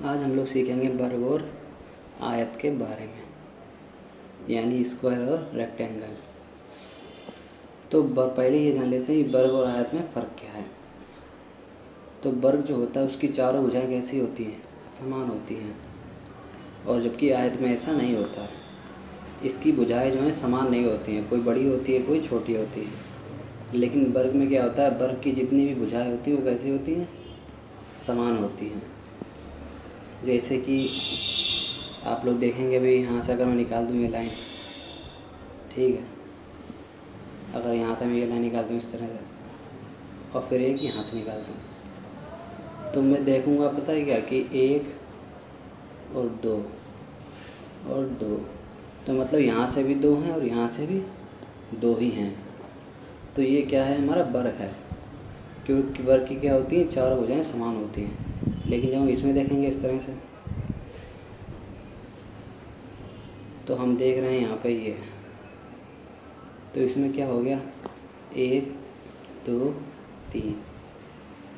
आज हम लोग सीखेंगे वर्ग और आयत के बारे में, यानी स्क्वायर और रेक्टेंगल। तो पहले ये जान लेते हैं वर्ग और आयत में फ़र्क क्या है। तो वर्ग जो होता है उसकी चारों भुजाएं कैसी होती हैं? समान होती हैं, और जबकि आयत में ऐसा नहीं होता है। इसकी भुजाएं जो हैं समान नहीं होती हैं, कोई बड़ी होती है कोई छोटी होती है। लेकिन वर्ग में क्या होता है, वर्ग की जितनी भी भुजाएं होती हैं वो कैसी होती हैं? समान होती हैं। जैसे कि आप लोग देखेंगे अभी यहाँ से अगर मैं निकाल दूँ ये लाइन, ठीक है, अगर यहाँ से मैं ये लाइन निकाल दूँ इस तरह से और फिर एक यहाँ से निकाल दूँ, तो मैं देखूँगा पता है क्या कि एक और दो और दो, तो मतलब यहाँ से भी दो हैं और यहाँ से भी दो ही हैं। तो ये क्या है, हमारा वर्ग है, क्योंकि वर्ग की क्या होती है, चार भुजाएं समान होती हैं। लेकिन जब हम इसमें देखेंगे इस तरह से, तो हम देख रहे हैं यहाँ पे ये, तो इसमें क्या हो गया, एक दो तीन,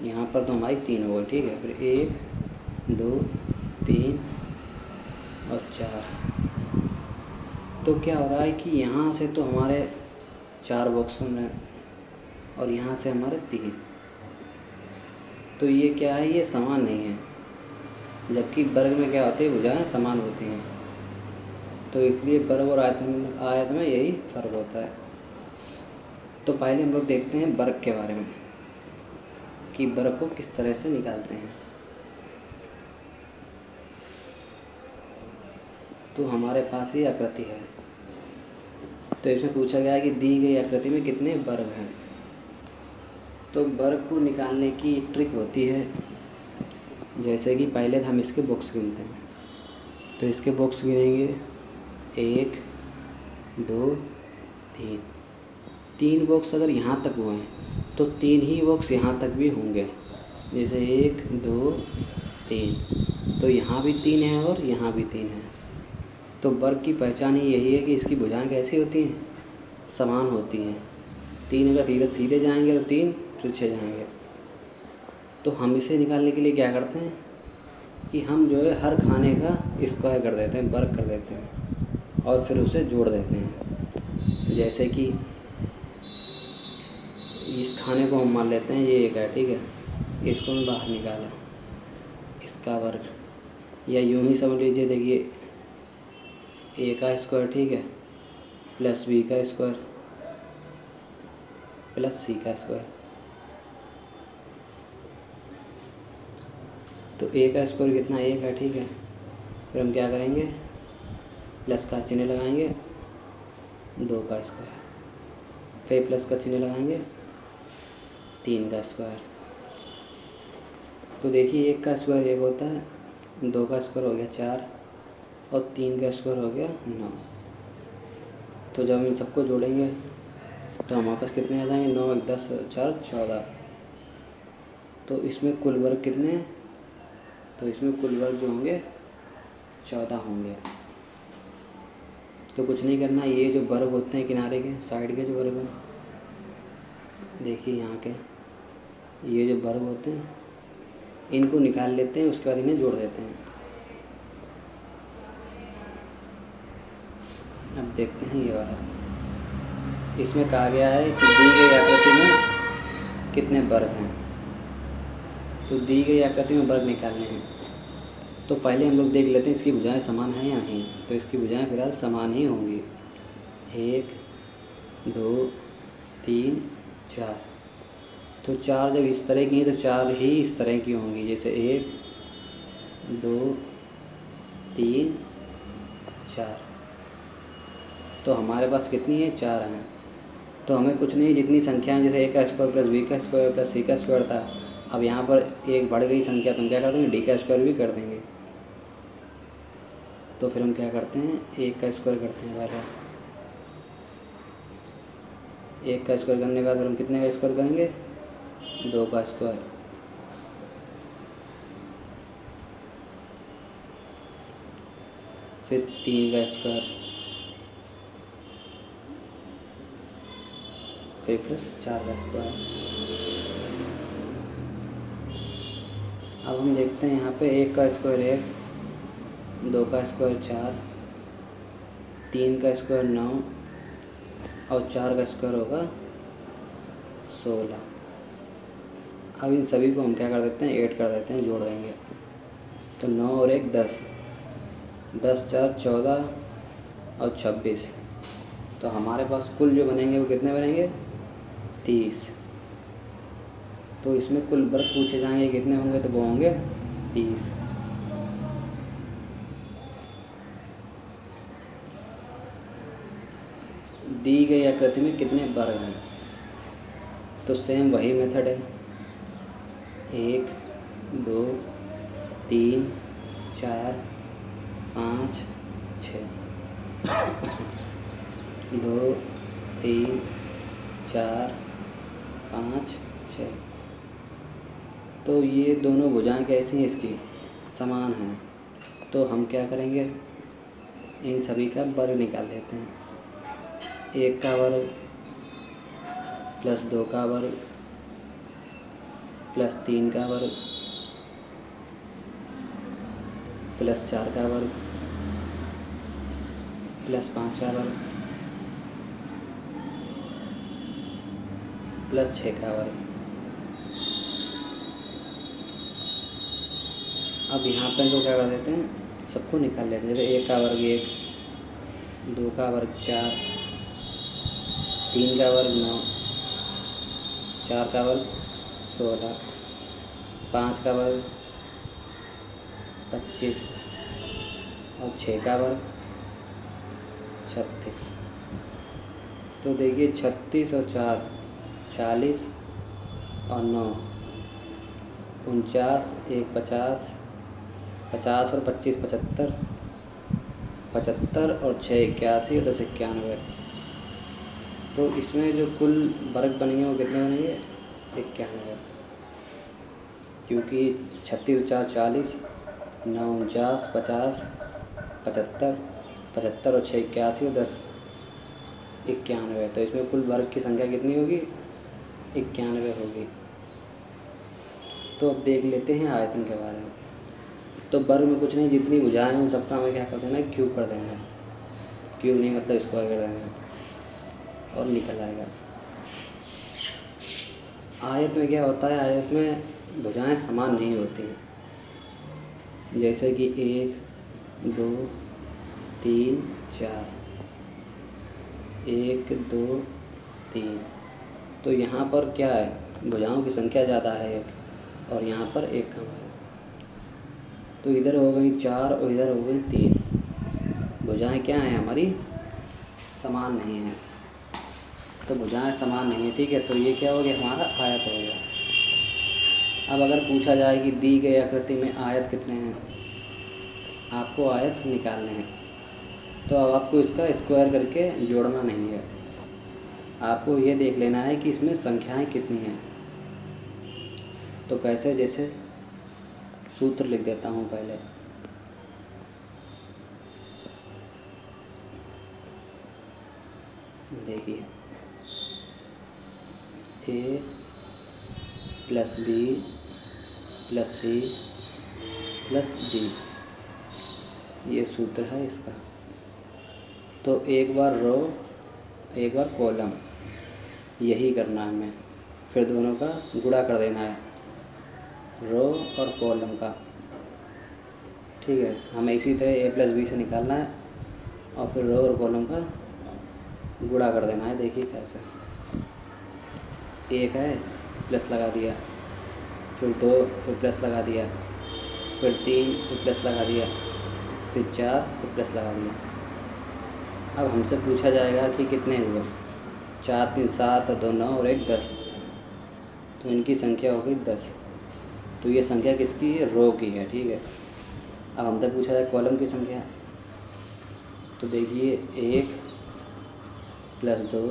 यहाँ पर तो हमारी तीन हो गई, ठीक है, फिर एक दो तीन और चार। तो क्या हो रहा है कि यहाँ से तो हमारे चार बॉक्स बन रहे हैं और यहाँ से हमारे तीन। तो ये क्या है, ये समान नहीं है, जबकि वर्ग में क्या होती है, भुजाएं समान होती हैं। तो इसलिए वर्ग और आयत में यही फ़र्क होता है। तो पहले हम लोग देखते हैं वर्ग के बारे में कि वर्ग को किस तरह से निकालते हैं। तो हमारे पास ये आकृति है, तो इसमें पूछा गया है कि दी गई आकृति में कितने वर्ग हैं। तो वर्ग को निकालने की ट्रिक होती है, जैसे कि पहले हम इसके बॉक्स गिनते हैं। तो इसके बॉक्स गिनेंगे, एक दो तीन, तीन बॉक्स अगर यहाँ तक हुए हैं तो तीन ही बॉक्स यहाँ तक भी होंगे। जैसे एक दो तीन, तो यहाँ भी तीन है और यहाँ भी तीन है। तो वर्ग की पहचान ही यही है कि इसकी भुजाएं कैसी होती हैं, समान होती हैं। तीन अगर सीधे सीधे जाएंगे तो तीन तिरछे जाएंगे। तो हम इसे निकालने के लिए क्या करते हैं कि हम जो है हर खाने का स्क्वायर कर देते हैं, वर्ग कर देते हैं और फिर उसे जोड़ देते हैं। जैसे कि इस खाने को हम मान लेते हैं ये एक है, ठीक है, इसको हम बाहर निकाला, इसका वर्ग, या यूं ही समझ लीजिए, देखिए ए का स्क्वायर, ठीक है, प्लस बी का स्क्वायर प्लस सी का स्क्वायर। तो ए का स्क्वायर कितना, एक है, ठीक है, फिर हम क्या करेंगे, प्लस का चिन्ह लगाएंगे, दो का स्क्वायर, फिर प्लस का चिन्ह लगाएंगे, तीन का स्क्वायर। तो देखिए एक का स्क्वायर एक होता है, दो का स्क्वायर हो गया चार और तीन का स्क्वायर हो गया नौ। तो जब हम इन सबको जोड़ेंगे तो हमारे पास कितने आ जाएंगे, नौ एक दस चार 14। तो इसमें कुल वर्ग कितने हैं, तो इसमें कुल वर्ग जो होंगे 14 होंगे। तो कुछ नहीं करना, ये जो वर्ग होते हैं किनारे के साइड के जो वर्ग हैं, देखिए यहाँ के ये जो वर्ग होते हैं इनको निकाल लेते हैं, उसके बाद इन्हें जोड़ देते हैं। अब देखते हैं ये वाला, इसमें कहा गया है कि दी गई आकृति में कितने वर्ग हैं। तो दी गई आकृति में वर्ग निकालने हैं, तो पहले हम लोग देख लेते हैं इसकी भुजाएं समान हैं या नहीं। तो इसकी भुजाएं फिलहाल समान ही होंगी, एक दो तीन चार। तो चार जब इस तरह की हैं तो चार ही इस तरह की होंगी, जैसे एक दो तीन चार। तो हमारे पास कितनी है, चार हैं। तो हमें कुछ नहीं, जितनी संख्याएं जैसे ए का स्क्वायर प्लस बी का स्क्वायर प्लस सी का स्क्वायर था, अब यहाँ पर एक बढ़ गई संख्या, तो हम क्या कर देंगे, डी का स्क्वायर भी कर देंगे। तो फिर हम क्या करते हैं, एक का स्क्वायर करते हैं पहले, एक का स्क्वायर करने के बाद फिर हम कितने का स्क्वायर करेंगे, दो का स्क्वायर, फिर तीन का स्क्वायर, फिर प्लस चार का स्क्वायर। अब हम देखते हैं यहाँ पे 1 का स्क्वायर 1, 2 का स्क्वायर 4, 3 का स्क्वायर 9 और 4 का स्क्वायर होगा 16। अब इन सभी को हम क्या कर देते हैं, ऐड कर देते हैं, जोड़ देंगे। तो 9 और 1 10, 10 4 14 और 26। तो हमारे पास कुल जो बनेंगे वो कितने बनेंगे, 30। तो इसमें कुल वर्ग पूछे जाएंगे कितने होंगे, तो वो होंगे 30। दी गई आकृति में कितने वर्ग हैं, तो सेम वही मेथड है, 1 2 3 4 5 6 2 3 4 5 6। तो ये दोनों भुजाएं कैसी हैं, इसकी समान हैं। तो हम क्या करेंगे, इन सभी का वर्ग निकाल देते हैं। 1 का वर्ग प्लस 2 का वर्ग प्लस 3 का वर्ग प्लस 4 का वर्ग प्लस 5 का वर्ग प्लस 6 का वर्ग। अब यहाँ पे इनको क्या कर देते हैं, सबको निकाल लेते हैं। जैसे 1 का वर्ग 1, 2 का वर्ग 4, 3 का वर्ग 9, 4 का वर्ग 16, 5 का वर्ग 25 और 6 का वर्ग 36। तो देखिए 36 और 4 40 और 9 49, 1 50, 50 और 25 75, 75 और 6 81 और 10 91। तो इसमें जो कुल वर्ग बनेंगे वो कितने बनेंगे, 91। क्योंकि 36 और 4 40, 9 49, 50, 75, 75 और 6 81 और 10 91। तो इसमें कुल वर्ग की संख्या कितनी होगी, 91 होगी। तो अब देख लेते हैं आयतन के बारे में। तो वर्ग में कुछ नहीं, जितनी भुजाएं हैं उन सबका हमें क्या कर देना है, क्यूब कर देना है। क्यूब नहीं मतलब स्क्वायर कर देना और निकल आएगा। आयत में क्या होता है, आयत में भुजाएं समान नहीं होती, जैसे कि 1 2 3 4, 1 2 3। तो यहाँ पर क्या है, भुजाओं की संख्या ज़्यादा है एक, और यहाँ पर एक कम है। तो इधर हो गई 4 और इधर हो गई 3। भुजाएं क्या हैं हमारी, समान नहीं हैं। तो भुजाएं समान नहीं है, ठीक है। तो ये क्या हो गया, हमारा आयत हो गया। अब अगर पूछा जाए कि दी गई आकृति में आयत कितने हैं, आपको आयत निकालने हैं। तो अब आपको इसका स्क्वायर करके जोड़ना नहीं है, आपको ये देख लेना है कि इसमें संख्याएं कितनी हैं। तो कैसे, जैसे सूत्र लिख देता हूँ पहले। देखिए a plus B plus C plus D, ये सूत्र है इसका। तो एक बार रो एक बार कॉलम, यही करना है हमें। फिर दोनों का गुणा कर देना है, रो और कॉलम का, ठीक है। हमें इसी तरह a प्लस बी से निकालना है और फिर रो और कॉलम का गुणा कर देना है। देखिए कैसे, 1 है प्लस लगा दिया, फिर 2 फिर प्लस लगा दिया, फिर 3 फिर प्लस लगा दिया, फिर 4 फिर प्लस लगा दिया। अब हमसे पूछा जाएगा कि कितने हुए, 4 3 7 और 2 9 और 1 10। तो इनकी संख्या हो गई 10। तो ये संख्या किसकी है, रो की है, ठीक है। अब हमसे पूछा जाए कॉलम की संख्या। तो देखिए 1 प्लस 2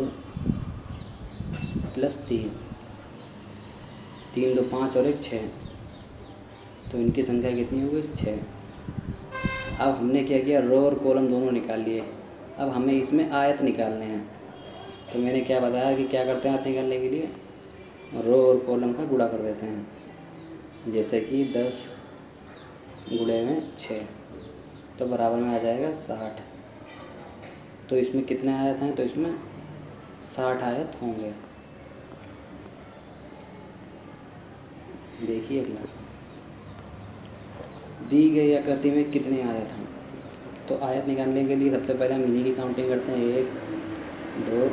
प्लस 3, 3 2 5 और 1 6। तो इनकी संख्या कितनी हो गई, 6। अब हमने क्या किया, रो और कॉलम दोनों निकाल लिए। अब हमें इसमें आयत निकालने हैं। तो मैंने क्या बताया कि क्या करते हैं आयत निकालने के लिए, रो और कॉलम का गुणा कर देते हैं। जैसे कि 10 गुणे में 6, तो बराबर में आ जाएगा 60। तो इसमें कितने आयत हैं, तो इसमें 60 आयत होंगे। देखिए अगला, दी गई आकृति में कितने आयत हैं। तो आयत निकालने के लिए सबसे पहले हम इन्हीं की काउंटिंग करते हैं। 1 2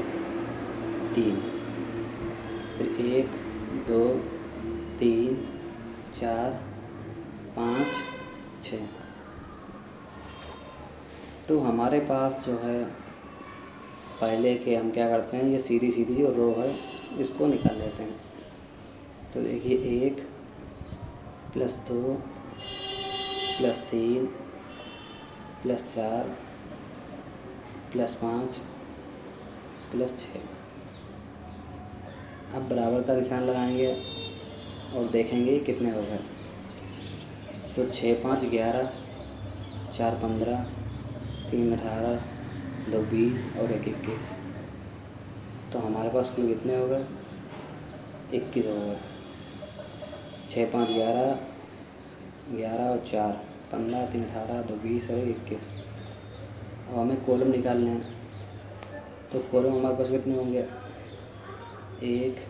3, फिर 1 2 3 4 5 6। तो हमारे पास जो है पहले के हम क्या करते हैं, ये सीधी सीधी जो रो है इसको निकाल लेते हैं। तो देखिए 1 + 2 + 3 + 4 + 5 + 6। अब बराबर का निशान लगाएंगे और देखेंगे कितने हो गए। तो 6 5 11, 4 15, 3 18, 2 20 और 1 21। तो हमारे पास कुल कितने हो गए, 21 हो गए। 6 5 11, 11 और 4 15, 3 18, 2 20 और 21। अब हमें कॉलम निकालने हैं। तो कॉलम हमारे पास कितने होंगे, 1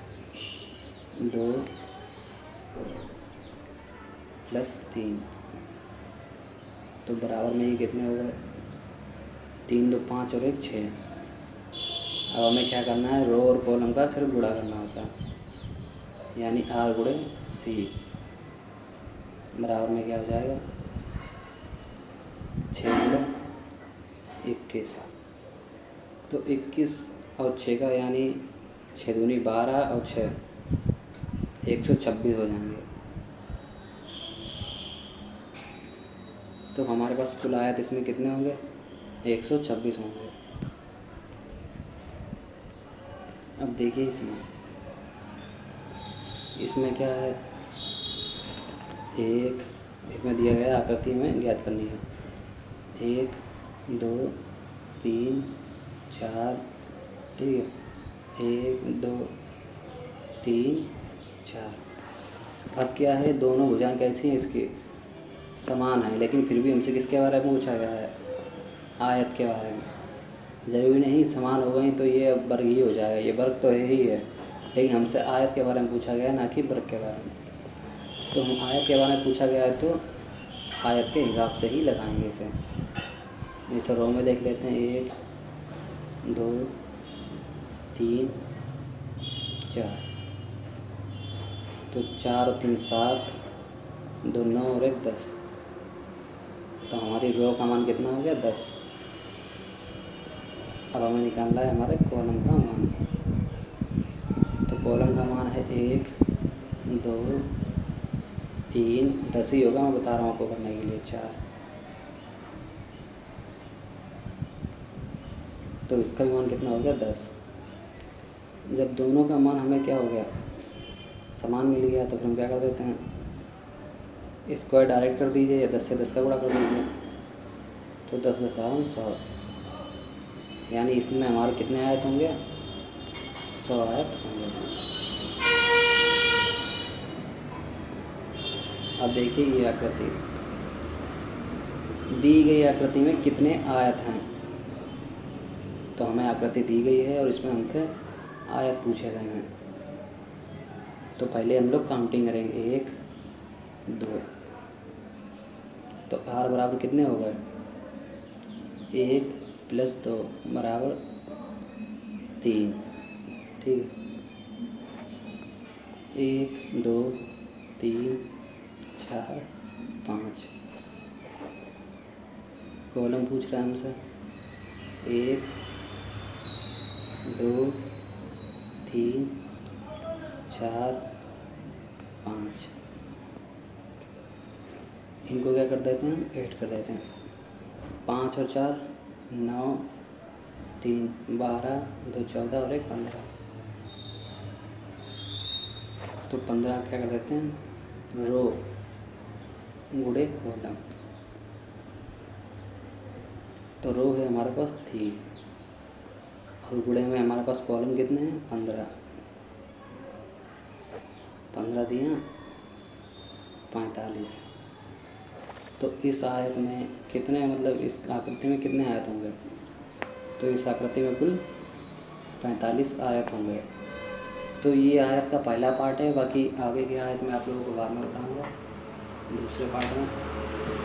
2 + 3। तो बराबर में ये कितने हो गए, 3 2 5 और 1 6। अब हमें क्या करना है, रो और कॉलम का सिर्फ गुणा करना होता है, यानी R गुणे C बराबर में क्या हो जाएगा, 6 गुणे 21। तो 21 और 6 का यानी 6 दूनी 12 और 6 126 हो जाएंगे। तो हमारे पास कुल आयत इसमें कितने होंगे, 126 होंगे। अब देखिए इसमें क्या है, इसमें दिया गया आकृति में ज्ञात करनी है। 1 2 3 4, ठीक है, 1 2 3 4। अब क्या है, दोनों भुजाएं कैसी हैं इसकी, समान है, लेकिन फिर भी हमसे किसके बारे में पूछा गया है, आयत के बारे में। ज़रूरी नहीं समान हो गई तो ये वर्ग ही हो जाएगा, ये वर्ग तो है ही है, लेकिन हमसे आयत के बारे में पूछा गया है, ना कि वर्ग के बारे में। तो हम आयत के बारे में पूछा गया है तो आयत के हिसाब से ही लगाएंगे इसे। इस रो में देख लेते हैं, 1 2 3 4। तो 4 और 3 7, 2 9 और 1 10। तो हमारी रो का मान कितना हो गया, 10। अब हमें निकालना है हमारे कॉलम का मान। तो कॉलम का मान है 1 2 3, 10 ही होगा, मैं बता रहा हूँ आपको करने के लिए, 4। तो इसका भी मान कितना हो गया, 10। जब दोनों का मान हमें क्या हो गया, समान मिल गया, तो फिर हम क्या कर देते हैं, स्क्वायर डायरेक्ट कर दीजिए या 10 से 10 का गुणा कर दीजिए। तो 10 10 100, यानी इसमें हमारे कितने आयत होंगे, 100 आयत होंगे। अब देखिए ये आकृति, दी गई आकृति में कितने आयत हैं। तो हमें आकृति दी गई है और इसमें हमसे आयत पूछे गए हैं। तो पहले हम लोग काउंटिंग करेंगे, 1 2। तो R बराबर कितने हो गए, 1 + 2 बराबर 3, ठीक है। 1 2 3 4 5। कॉलम पूछ रहा है हमसे, 1 2 3 4 5। इनको क्या कर देते हैं, हम ऐड कर देते हैं। 5 और 4 9, 3 12, 2 14 और 1 15। तो 15 क्या कर देते हैं, रो गुणे कॉलम। तो रो है हमारे पास 3 और गुणे में हमारे पास कॉलम कितने हैं, 15। 15 दिया 45। तो इस आयत में कितने, मतलब इस आकृति में कितने आयत होंगे? तो इस आकृति में कुल 45 आयत होंगे। तो ये आयत का पहला पार्ट है, बाकी आगे की आयत मैं आप लोगों को बाद में बताऊँगा दूसरे पार्ट में।